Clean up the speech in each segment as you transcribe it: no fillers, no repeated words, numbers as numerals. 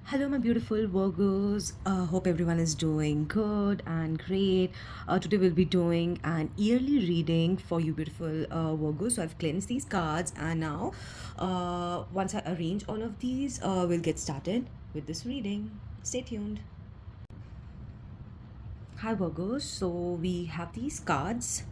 Hello, my beautiful Virgos. Hope everyone is doing good and great. Today we'll be doing an yearly reading for you, beautiful Virgos. So I've cleansed these cards, and now, once I arrange all of these, we'll get started with this reading. Stay tuned. Hi, Virgos. So we have these cards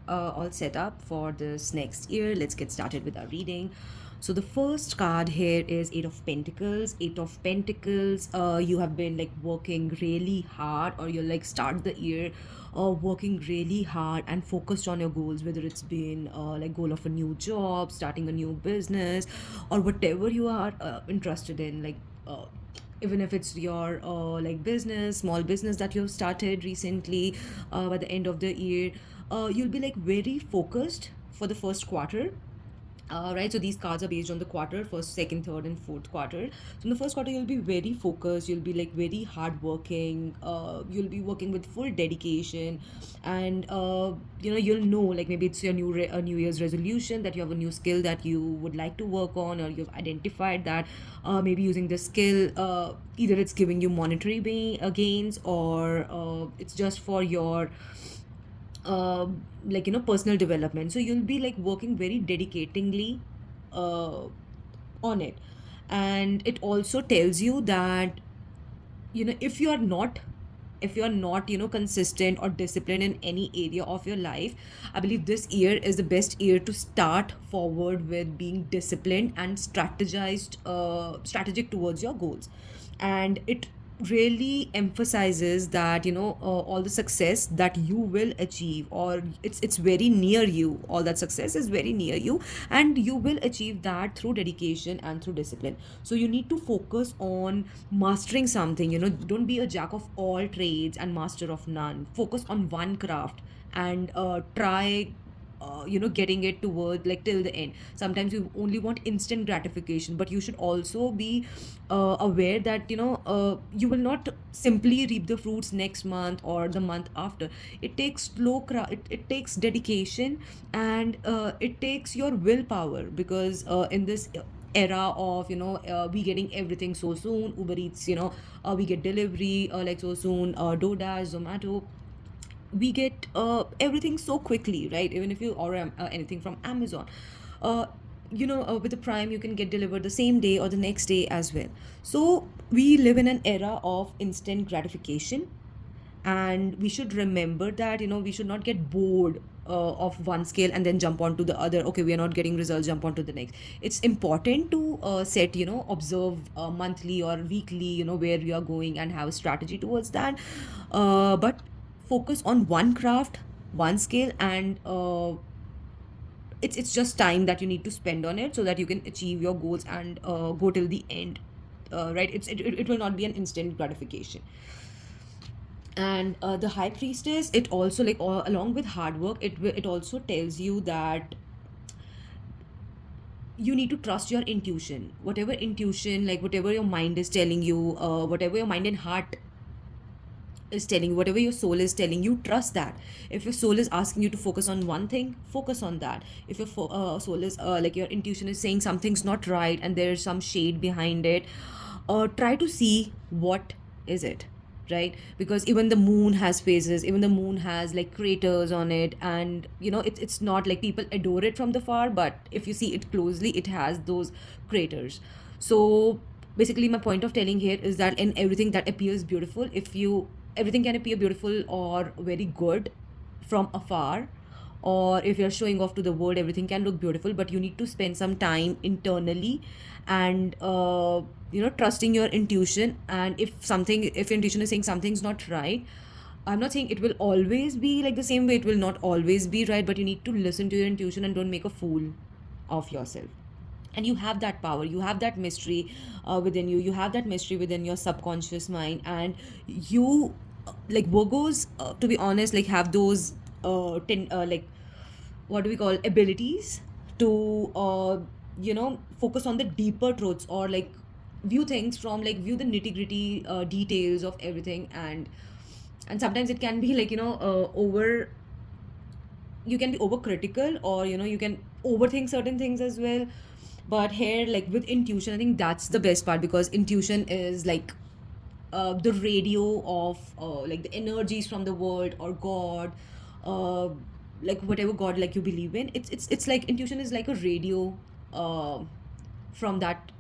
all set up for this next year. Let's get started with our reading. So the first card here is Eight of Pentacles. Eight of Pentacles. You have been like working really hard, or you're like start the year working really hard and focused on your goals, whether it's been like goal of a new job, starting a new business, or whatever you are interested in, like even if it's your like business, small business that you've started recently. By the end of the year, you'll be like very focused for the first quarter. Right, so these cards are based on the quarter, first, second, third, and fourth quarter. So in the first quarter, you'll be very focused. You'll be like very hardworking. You'll be working with full dedication, and you'll know, like maybe it's your a New Year's resolution that you have a new skill that you would like to work on, or you've identified that maybe using this skill, either it's giving you monetary gains, or it's just for your personal development. So you'll be like working very dedicatingly uh, on it. And it also tells you that, if you're not consistent or disciplined in any area of your life, I believe this year is the best year to start forward with being disciplined and strategic towards your goals. And it really emphasizes that all the success that you will achieve, or it's very near you, all that success is very near you, and you will achieve that through dedication and through discipline. So you need to focus on mastering something. Don't be a jack of all trades and master of none. Focus on one craft and try getting it toward like till the end. Sometimes you only want instant gratification, but you should also be aware that you will not simply reap the fruits next month or the month after. It takes it takes dedication, and it takes your willpower, because in this era of we getting everything so soon. Uber Eats, we get delivery like so soon. DoorDash, Zomato, we get everything so quickly, right? Even if you order anything from Amazon, uh, with the Prime, you can get delivered the same day or the next day as well. So we live in an era of instant gratification, and we should remember that we should not get bored of one scale and then jump on to the other. Okay, we are not getting results, jump on to the next. It's important to set, observe monthly or weekly, where you are going, and have a strategy towards that. But focus on one craft, one scale, and it's just time that you need to spend on it so that you can achieve your goals and go till the end. Right, it will not be an instant gratification. And the High Priestess, it also, like, along with hard work, it also tells you that you need to trust your intuition. Whatever intuition, like whatever your mind is telling you, whatever your mind and heart is telling you, whatever your soul is telling you, trust that. If your soul is asking you to focus on one thing, focus on that. If your soul is like your intuition is saying something's not right and there's some shade behind it, try to see what is it, right? Because even the moon has phases, even the moon has like craters on it, and it's not like people adore it from the far, but if you see it closely, it has those craters. So basically, my point of telling here is that in everything that appears beautiful, if you everything can appear beautiful or very good from afar, or if you're showing off to the world, everything can look beautiful, but you need to spend some time internally, and trusting your intuition. And if your intuition is saying something's not right, I'm not saying it will always be like the same way, it will not always be right, but you need to listen to your intuition and don't make a fool of yourself. And you have that power, you have that mystery within you, you have that mystery within your subconscious mind. And you like Virgos, to be honest, like have those like, what do we call, abilities to focus on the deeper truths, or like view things from, like, view the nitty gritty details of everything. And sometimes it can be like, over you can be overcritical, or you can overthink certain things as well. But here, like with intuition, I think that's the best part, because intuition is like the radio of like the energies from the world or God, uh, like whatever God like you believe in. It's like intuition is like a radio uh, from that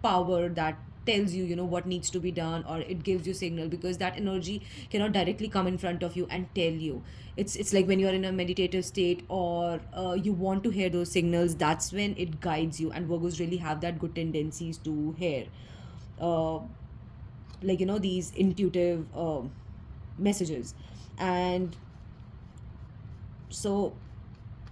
power that tells you, you know, what needs to be done, or it gives you signal, because that energy cannot directly come in front of you and tell you. It's like when you're in a meditative state, or you want to hear those signals, that's when it guides you. And Virgos really have that good tendencies to hear uh, like, you know, these intuitive messages. And so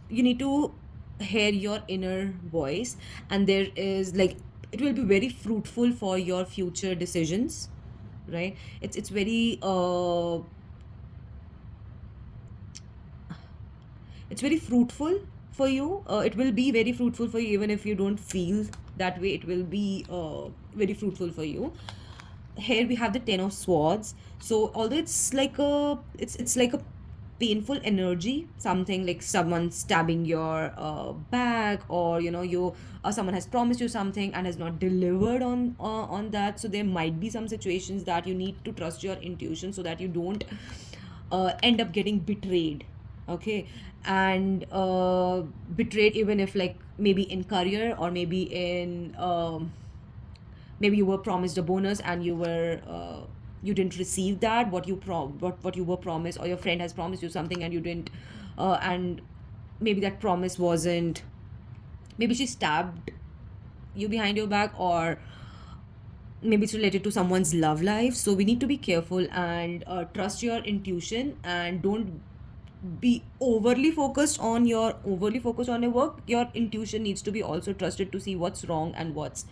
you need to hear your inner voice, and there is like, it will be very fruitful for your future decisions, right? It's very it's very fruitful for you. It will be very fruitful for you, even if you don't feel that way. It will be very fruitful for you. Here we have the 10 of swords. So although it's like a, it's like a painful energy, something like someone stabbing your back, or you know, you someone has promised you something and has not delivered on that. So there might be some situations that you need to trust your intuition, so that you don't end up getting betrayed. Okay. And betrayed, even if like maybe in career, or maybe in maybe you were promised a bonus, and you didn't receive that, what you were promised, or your friend has promised you something and you didn't, and maybe that promise wasn't, maybe she stabbed you behind your back, or maybe it's related to someone's love life. So we need to be careful and trust your intuition, and don't be overly focused on your work. Your intuition needs to be also trusted to see what's wrong and what's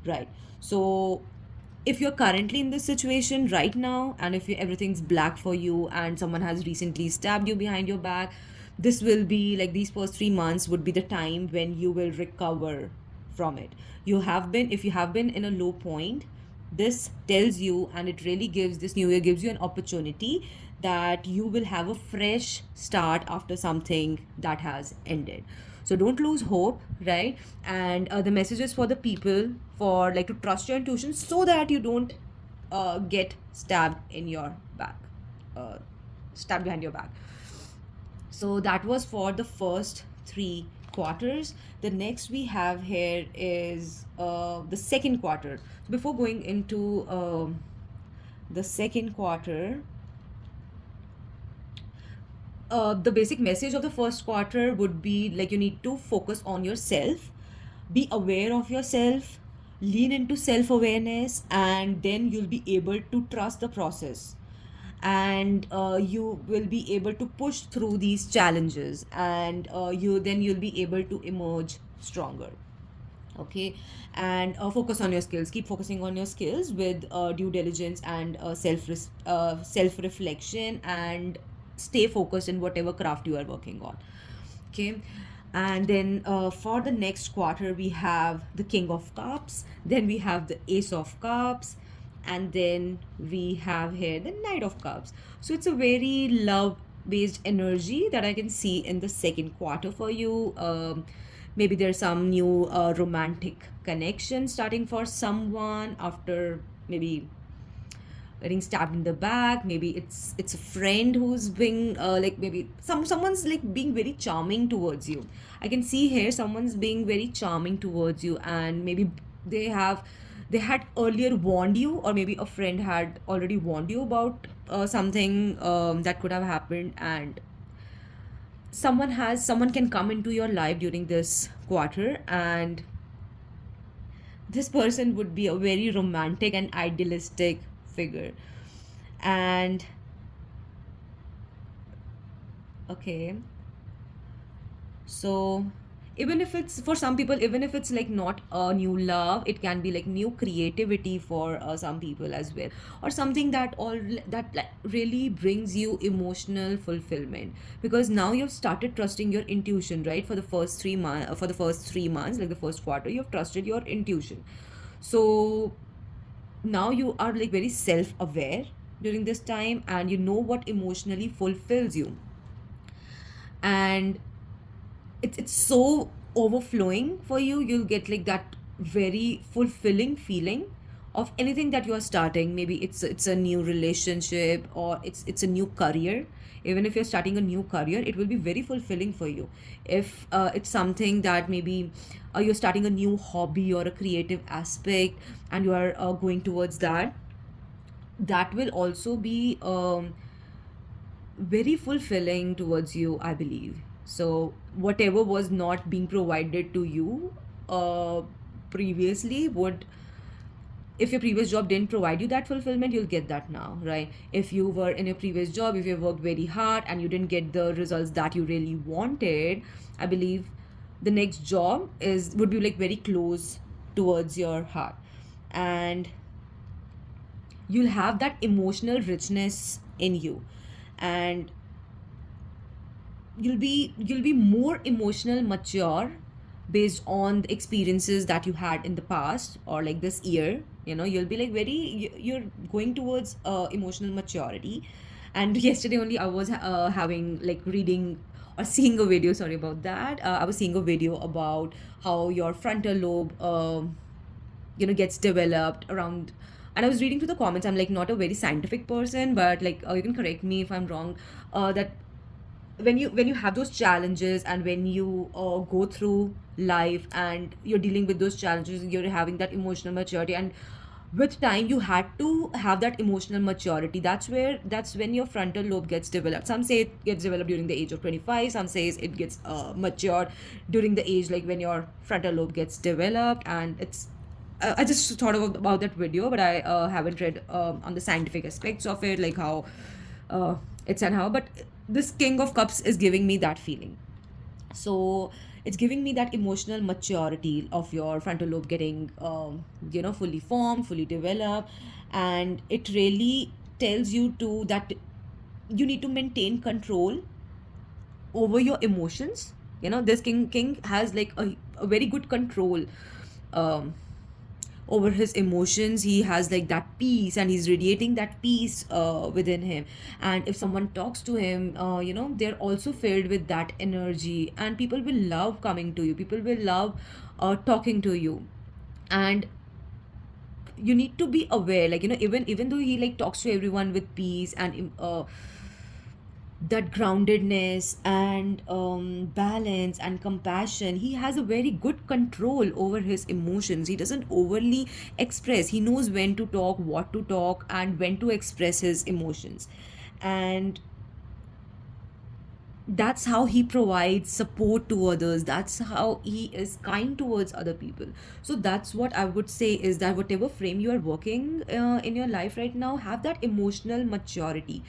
right. So if you're currently in this situation right now, and if everything's black for you, and someone has recently stabbed you behind your back, this will be like, these first 3 months would be the time when you will recover from it. If you have been in a low point, this tells you, and it really gives, this new year gives you an opportunity that you will have a fresh start after something that has ended. So don't lose hope, right? And the messages for the people, for like to trust your intuition, so that you don't get stabbed in your back, uh, stabbed behind your back. So that was for the first 3 quarters. The next we have here is the second quarter. So before going into the second quarter, the basic message of the first quarter would be like, you need to focus on yourself, be aware of yourself, lean into self awareness, and then you'll be able to trust the process. And you will be able to push through these challenges, and you'll be able to emerge stronger. Okay. And focus on your skills, keep focusing on your skills with due diligence and self reflection, and stay focused in whatever craft you are working on. Okay. And then for the next quarter, we have the King of Cups, then we have the Ace of Cups, and then we have here the Knight of Cups. So it's a very love based energy that I can see in the second quarter for you. Maybe there's some new romantic connection starting for someone after maybe getting stabbed in the back. Maybe it's a friend who's being like, maybe someone's like being very charming towards you. I can see here someone's being very charming towards you, and maybe they had earlier warned you, or maybe a friend had already warned you about something that could have happened. And someone can come into your life during this quarter, and this person would be a very romantic and idealistic figure. And okay, so even if it's for some people, even if it's like not a new love, it can be like new creativity for some people as well, or something that like really brings you emotional fulfillment, because now you've started trusting your intuition, right? For the first 3 months, like the first quarter, you've trusted your intuition. So now you are like very self aware during this time, and you know what emotionally fulfills you. And it's so overflowing for you. You'll get like that very fulfilling feeling of anything that you are starting. Maybe it's a new relationship, or it's a new career. Even if you're starting a new career, it will be very fulfilling for you. If it's something that maybe you're starting a new hobby or a creative aspect, and you are going towards that, that will also be very fulfilling towards you, I believe. So whatever was not being provided to you uh, previously would, if your previous job didn't provide you that fulfillment, you'll get that now, right? If you were in your previous job, if you worked very hard and you didn't get the results that you really wanted, I believe the next job is would be like very close towards your heart. And you'll have that emotional richness in you, and you'll be more emotional mature based on the experiences that you had in the past, or like this year. You'll be like you're going towards emotional maturity. And yesterday only I was having like reading or seeing a video, sorry about that. I was seeing a video about how your frontal lobe gets developed around. And I was reading through the comments. I'm like not a very scientific person, but like you can correct me if I'm wrong. That when you have those challenges, and when you go through life and you're dealing with those challenges, you're having that emotional maturity, and with time you had to have that emotional maturity. That's when your frontal lobe gets developed. Some say it gets developed during the age of 25, some says it gets matured during the age like when your frontal lobe gets developed. And it's I just thought about that video, but I haven't read on the scientific aspects of it, like how uh, it's and how. But this King of Cups is giving me that feeling. So it's giving me that emotional maturity of your frontal lobe getting fully formed, fully developed. And it really tells you to that you need to maintain control over your emotions. This king has like a very good control um, over his emotions. He has like that peace, and he's radiating that peace within him. And if someone talks to him, they're also filled with that energy, and people will love coming to you, people will love talking to you. And you need to be aware, like even though he like talks to everyone with peace and that groundedness and balance and compassion, he has a very good control over his emotions. He doesn't overly express. He knows when to talk, what to talk, and when to express his emotions. And that's how he provides support to others, that's how he is kind towards other people. So that's what I would say, is that whatever frame you are working in your life right now, have that emotional maturity.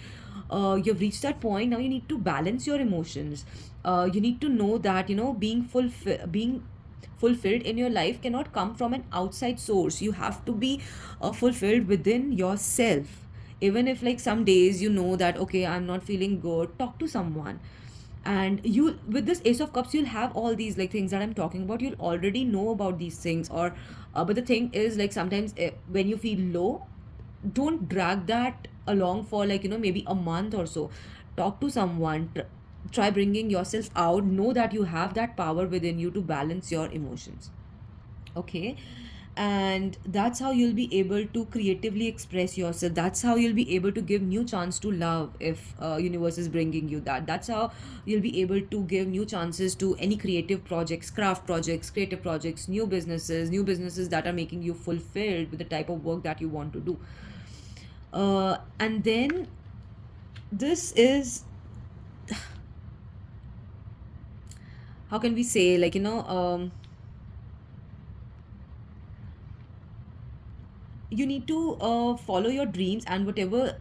You've reached that point, now you need to balance your emotions. You need to know that being fulfilled in your life cannot come from an outside source. You have to be fulfilled within yourself. Even if like some days you know that okay, I'm not feeling good, talk to someone. And you, with this Ace of Cups, you'll have all these like things that I'm talking about, you'll already know about these things. Or but the thing is, like sometimes when you feel low, don't drag that along for like maybe a month or so. Talk to someone, try bringing yourself out, know that you have that power within you to balance your emotions. Okay. And that's how you'll be able to creatively express yourself. That's how you'll be able to give new chance to love, if universe is bringing you that. That's how you'll be able to give new chances to any creative projects, craft projects, creative projects, new businesses that are making you fulfilled with the type of work that you want to do. And then this is, how can we say, like you need to follow your dreams. And whatever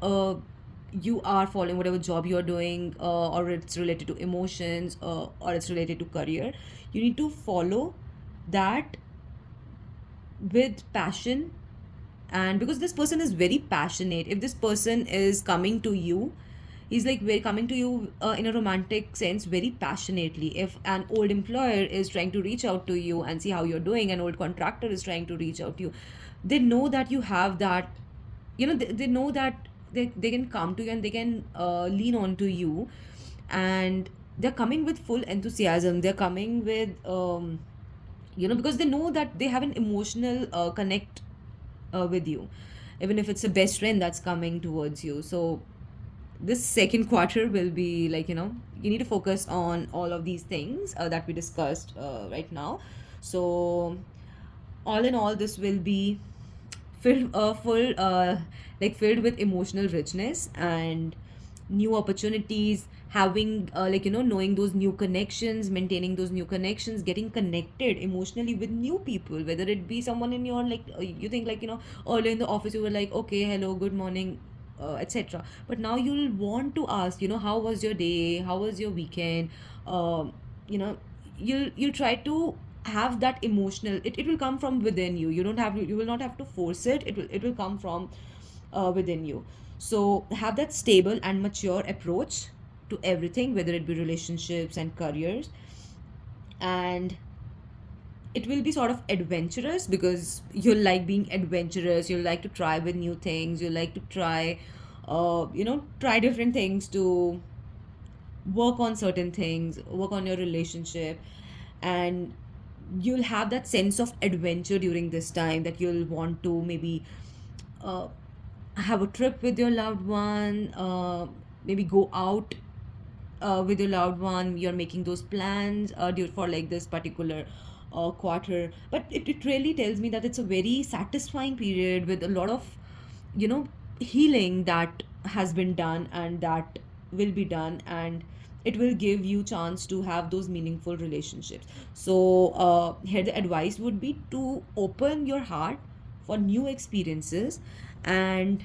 you are following, whatever job you're doing, or it's related to emotions, or it's related to career, you need to follow that with passion. And because this person is very passionate, if this person is coming to you, he's like very coming to you in a romantic sense, very passionately. If an old employer is trying to reach out to you and see how you're doing, an old contractor is trying to reach out to you, they know that you have that, they know that they can come to you, and they can lean on to you. And they're coming with full enthusiasm, they're coming with because they know that they have an emotional connect with you, even if it's a best friend that's coming towards you. So this second quarter will be like, you need to focus on all of these things that we discussed right now. So all in all, this will be filled with emotional richness and new opportunities, having knowing those new connections, maintaining those new connections, getting connected emotionally with new people, whether it be someone in your, like, you think, like, earlier in the office you were like, okay, hello, good morning, etc. But now you'll want to ask, how was your day, how was your weekend. You know you'll try to have that emotional, it will come from within you. You will not have to force it. It will come from within you. So have that stable and mature approach to everything, whether it be relationships and careers. And it will be sort of adventurous, because you like being adventurous, you like to try with new things, you like to try different things, to work on certain things, work on your relationship. And you'll have that sense of adventure during this time, that you'll want to maybe uh, have a trip with your loved one, maybe go out with your loved one. You're making those plans for like this particular quarter. But it really tells me that it's a very satisfying period, with a lot of you know healing that has been done and that will be done, and it will give you chance to have those meaningful relationships. So here the advice would be to open your heart for new experiences, and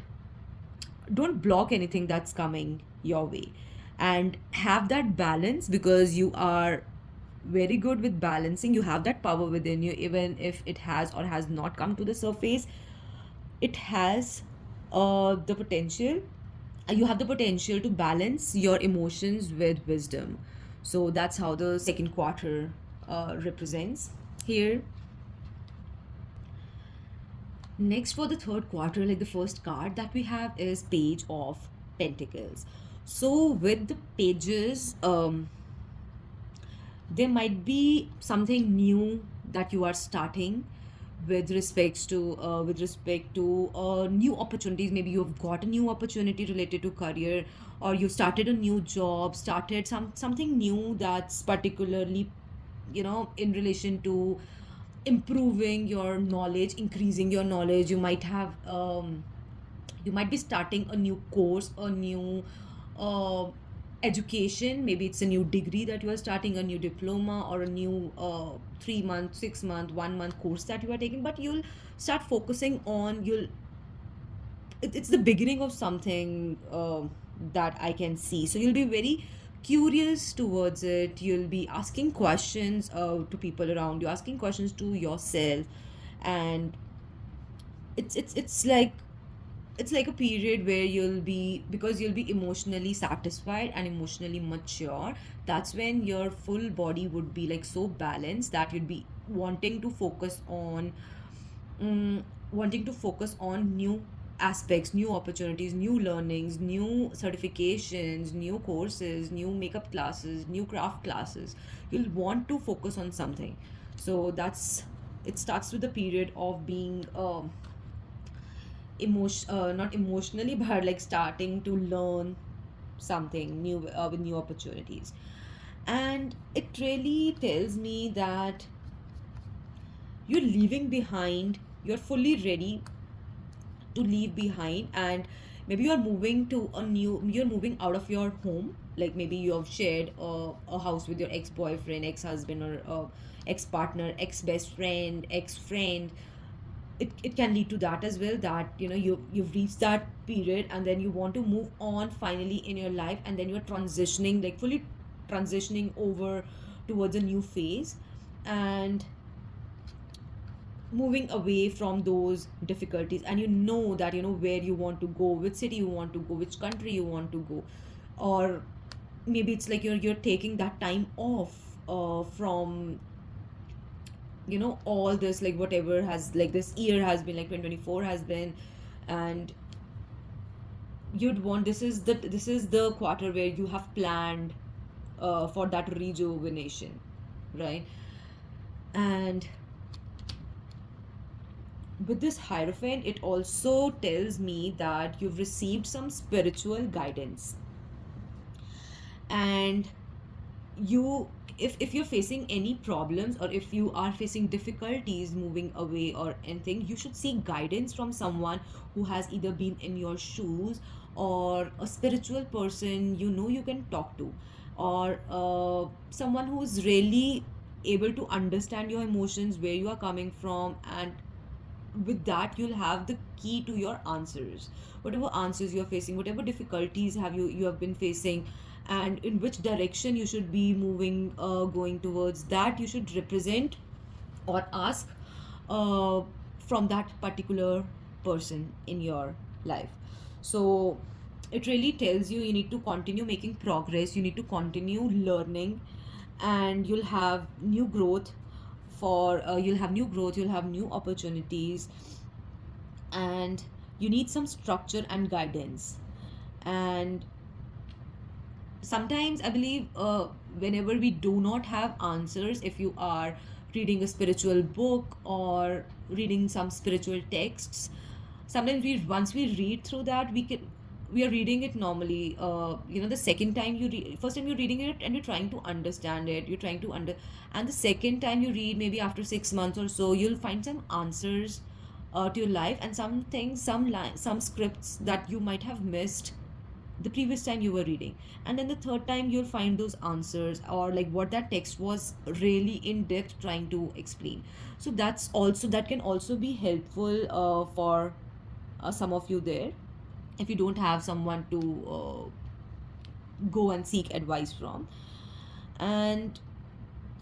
don't block anything that's coming your way, and have that balance, because you are very good with balancing. You have that power within you, even if it has or has not come to the surface. It has the potential, you have the potential to balance your emotions with wisdom. So that's how the second quarter represents here. Next, for the third quarter, like, the first card that we have is Page of Pentacles. So with the pages, there might be something new that you are starting, with respect to new opportunities. Maybe you've got a new opportunity related to career, or you started a new job, started something new that's particularly, in relation to improving your knowledge, increasing your knowledge. You might be starting a new course, a new uh, education. Maybe it's a new degree that you are starting, a new diploma, or a new 3 month, 6 month, 1 month course that you are taking. But you'll start focusing on, it's the beginning of something that I can see. So you'll be very curious towards it. You'll be asking questions to people around you, asking questions to yourself. And it's like a period where you'll be emotionally satisfied and emotionally mature. That's when your full body would be like so balanced that you'd be mm, wanting to focus on new aspects, new opportunities, new learnings, new certifications, new courses, new makeup classes, new craft classes. You'll want to focus on something. So that's it starts with the period of being not emotionally, but like starting to learn something new with new opportunities. And it really tells me that you're fully ready to leave behind. And maybe you're moving out of your home. Like, maybe you have shared a house with your ex-boyfriend, ex-husband, or ex-partner, ex-best friend, ex-friend. It can lead to that as well, that you've reached that period, and then you want to move on finally in your life, and then you're transitioning, like fully transitioning over towards a new phase, and moving away from those difficulties. And you know that where you want to go, which city you want to go, which country you want to go. Or maybe it's like you're taking that time off from all this, like whatever has, like, this year has been, like 2024 has been. And you'd want this is the quarter where you have planned for that rejuvenation, right? And with this Hierophant, it also tells me that you've received some spiritual guidance, and you, if you're facing any problems, or if you are facing difficulties moving away or anything, you should seek guidance from someone who has either been in your shoes, or a spiritual person you can talk to, or someone who's really able to understand your emotions, where you are coming from, and with that you'll have the key to your answers, whatever answers you're facing, whatever difficulties you have been facing, and in which direction you should be moving, going towards that, you should represent or ask uh, from that particular person in your life. So it really tells you need to continue making progress, you need to continue learning, and you'll have new growth, you'll have new opportunities, and you need some structure and guidance. And sometimes I believe, whenever we do not have answers, if you are reading a spiritual book or reading some spiritual texts, sometimes once we read through that, we are reading it normally, the second time first time you're reading it and you're trying to understand it, you're trying to and the second time you read, maybe after 6 months or so, you'll find some answers to your life, and some things, some scripts that you might have missed the previous time you were reading, and then the third time you'll find those answers, or like what that text was really in depth trying to explain. So that can also be helpful for some of you there, if you don't have someone to go and seek advice from. And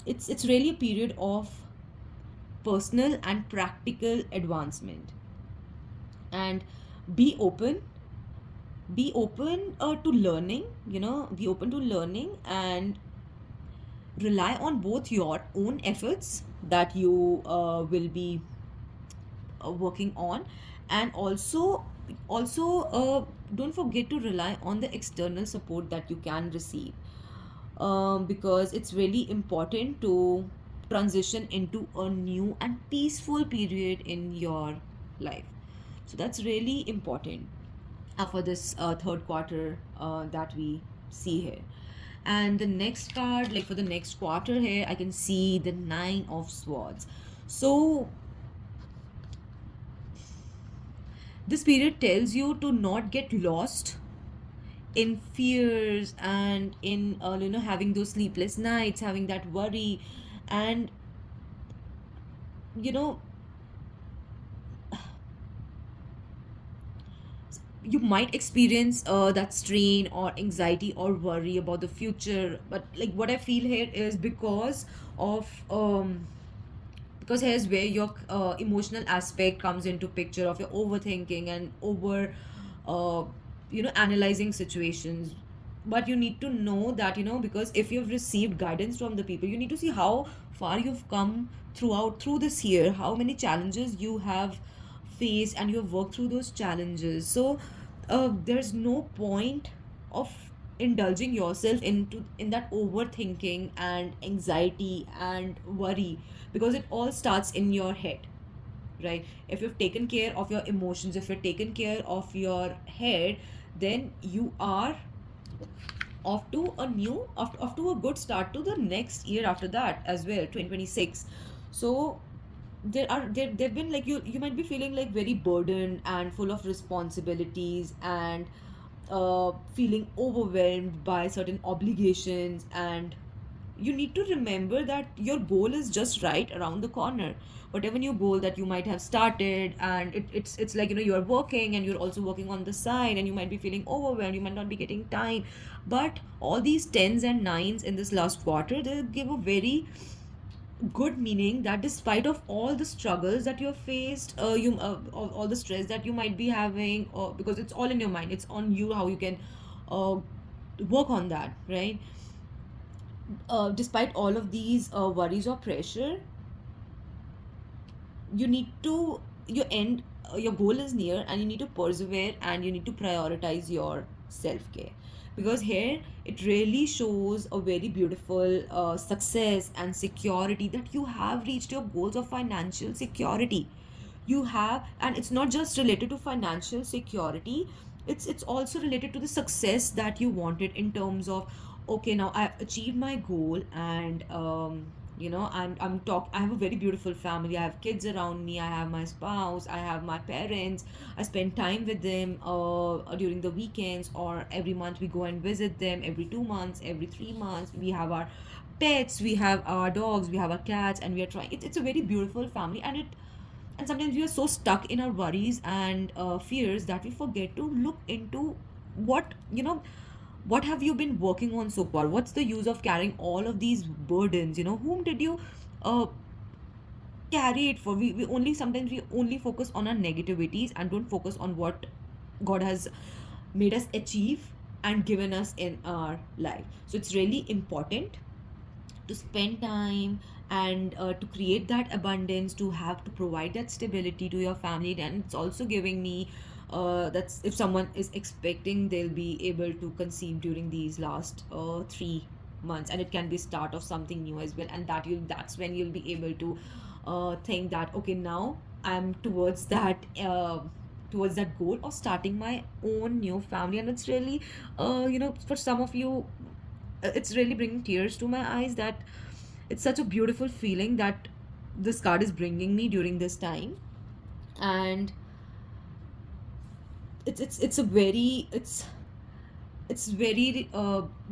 it's really a period of personal and practical advancement. And be open, to learning, be open to learning, and rely on both your own efforts that you will be working on, and also don't forget to rely on the external support that you can receive, because it's really important to transition into a new and peaceful period in your life. So that's really important for this third quarter that we see here. And the next card, like for the next quarter here, I can see the Nine of Swords. So this period tells you to not get lost in fears, and in having those sleepless nights, having that worry, and you know you might experience that strain or anxiety or worry about the future. But like what I feel here is of because here's where your emotional aspect comes into picture, of your overthinking and over uh, analyzing situations. But you need to know that, because if you've received guidance from the people, you need to see how far you've come through this year, how many challenges you have faced, and you have worked through those challenges. So there's no point of indulging yourself in that overthinking and anxiety and worry, because it all starts in your head, right? If you've taken care of your emotions, if you're taken care of your head, then you are off to a good start to the next year after that as well, 2026. So there've been, like, you might be feeling like very burdened and full of responsibilities, and feeling overwhelmed by certain obligations, and you need to remember that your goal is just right around the corner. Whatever new goal that you might have started, and it's like, you're working and you're also working on the side, and you might be feeling overwhelmed, you might not be getting time. But all these tens and nines in this last quarter, they give a very good meaning that despite of all the struggles that you have faced, all the stress that you might be having, or because it's all in your mind, it's on you how you can uh, work on that, right? Despite all of these worries or pressure, you need to your goal is near, and you need to persevere, and you need to prioritize your self-care, because here it really shows a very beautiful success and security, that you have reached your goals of financial security. you have, and it's not just related to financial security, it's also related to the success that you wanted, in terms of, okay, now I've achieved my goal, and I have a very beautiful family, I have kids around me, I have my spouse, I have my parents, I spend time with them during the weekends, or every month we go and visit them, every 2 months, every 3 months, we have our pets, we have our dogs, we have our cats, and we are trying, it's a very beautiful family, and sometimes we are so stuck in our worries and fears that we forget to look into what what have you been working on so far, what's the use of carrying all of these burdens, whom did you uh, carry it for. We only sometimes we only focus on our negativities and don't focus on what God has made us achieve and given us in our life. So it's really important to spend time and to create that abundance, to have to provide that stability to your family. And it's also giving me that's if someone is expecting, they'll be able to conceive during these last 3 months, and it can be start of something new as well, and that's when you'll be able to think that, okay, now I'm towards that goal of starting my own new family. And it's really for some of you, it's really bringing tears to my eyes, that it's such a beautiful feeling that this card is bringing me during this time. And it's a very it's very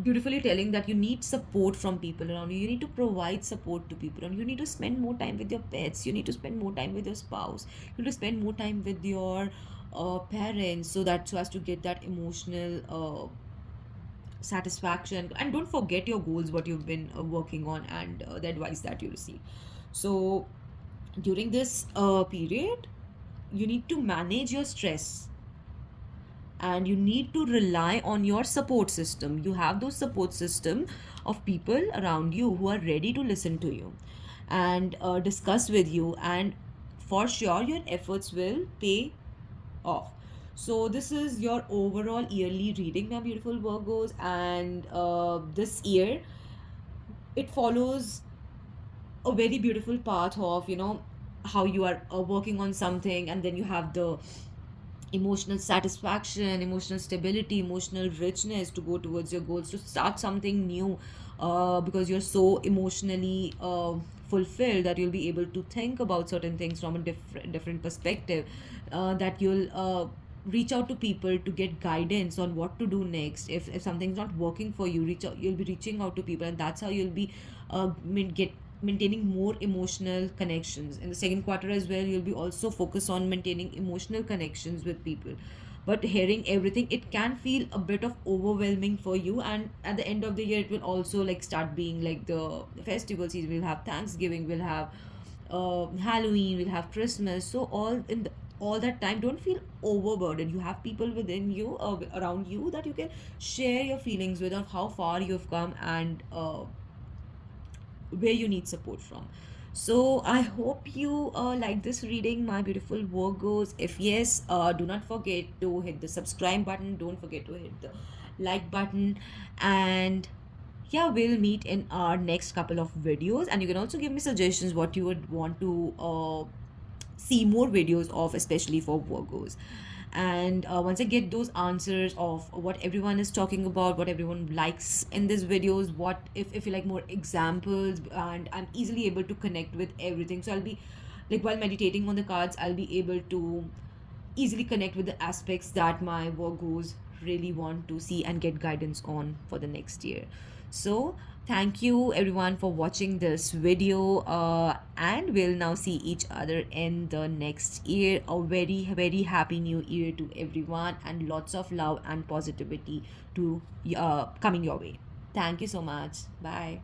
beautifully telling that you need support from people around you. You need to provide support to people around you. You need to spend more time with your pets. You need to spend more time with your spouse. You need to spend more time with your parents, so as to get that emotional satisfaction. And don't forget your goals, what you've been working on, and the advice that you receive. So during this period, you need to manage your stress, and you need to rely on your support system. You have those support system of people around you who are ready to listen to you and discuss with you, and for sure your efforts will pay off. So this is your overall yearly reading, my beautiful Virgos, and this year it follows a very beautiful path of how you are working on something, and then you have the emotional satisfaction, emotional stability, emotional richness to go towards your goals, to start something new, because you're so emotionally fulfilled that you'll be able to think about certain things from a different perspective, that you'll reach out to people to get guidance on what to do next. If something's not working for you, reach out, you'll be reaching out to people, and that's how you'll be get maintaining more emotional connections. In the second quarter as well, you'll be also focused on maintaining emotional connections with people. But hearing everything, it can feel a bit of overwhelming for you, and at the end of the year it will also like start being like the festival season. We'll have Thanksgiving, we'll have Halloween, we'll have Christmas. So all that time, don't feel overburdened. You have people within you, around you, that you can share your feelings with, of how far you've come, and where you need support from. So I hope you like this reading, my beautiful Virgos. If yes, do not forget to hit the subscribe button. Don't forget to hit the like button. And yeah, we'll meet in our next couple of videos. And you can also give me suggestions what you would want to see more videos of, especially for Virgos. And once I get those answers of what everyone is talking about, what everyone likes in these videos, what if you like more examples, and I'm easily able to connect with everything. So I'll be like, while meditating on the cards, I'll be able to easily connect with the aspects that my Virgos really want to see and get guidance on for the next year. So thank you everyone for watching this video, and we'll now see each other in the next year. A very very happy new year to everyone, and lots of love and positivity to coming your way. Thank you so much. Bye.